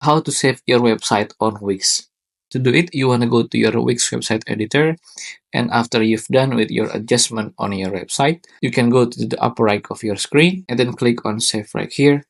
how to save your website on Wix. To do it, you want to go to your Wix website editor, and after you've done with your adjustment on your website, you can go to the upper right of your screen and then click on Save right here.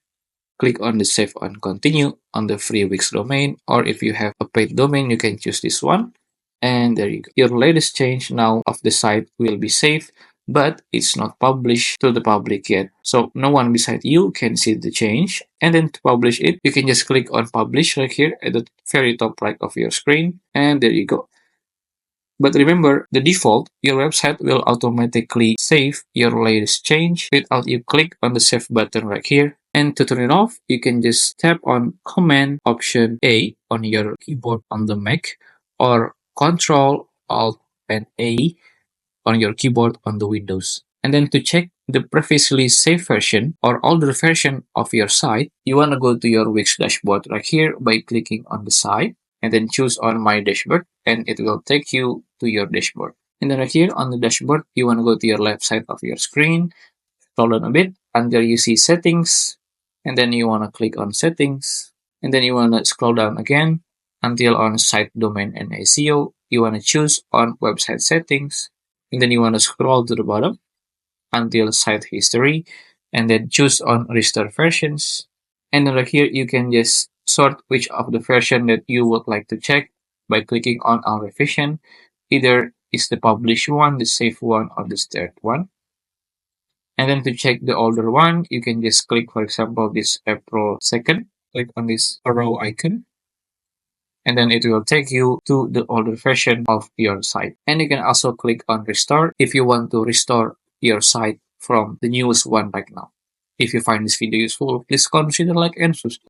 Click on the Save and Continue on the free Wix domain, or if you have a paid domain, you can choose this one. And there you go. Your latest change now of the site will be saved, but it's not published to the public yet. So no one beside you can see the change. And then to publish it, you can just click on Publish right here at the very top right of your screen. And there you go. But remember, the default, your website will automatically save your latest change without you click on the save button right here. And to turn it off, you can just tap on Command Option A on your keyboard on the Mac, or Control Alt and A on your keyboard on the Windows. And then to check the previously saved version or older version of your site, you want to go to your Wix dashboard right here by clicking on the site and then choose on My Dashboard, and it will take you to your dashboard. And then right here on the dashboard, you want to go to your left side of your screen, scroll down a bit until you see Settings, and then you want to click on Settings, and then you want to scroll down again until on Site Domain and SEO. You want to choose on Website Settings, and then you want to scroll to the bottom until Site History, and then choose on Restore Versions. And then right here, you can just sort which of the version that you would like to check by clicking on All Revision. Either is the published one, the saved one, or the stored one. And then to check the older one, you can just click, for example, this April 2nd. Click on this arrow icon, and then it will take you to the older version of your site. And you can also click on Restore if you want to restore your site from the newest one right now. If you find this video useful, please consider like and subscribe.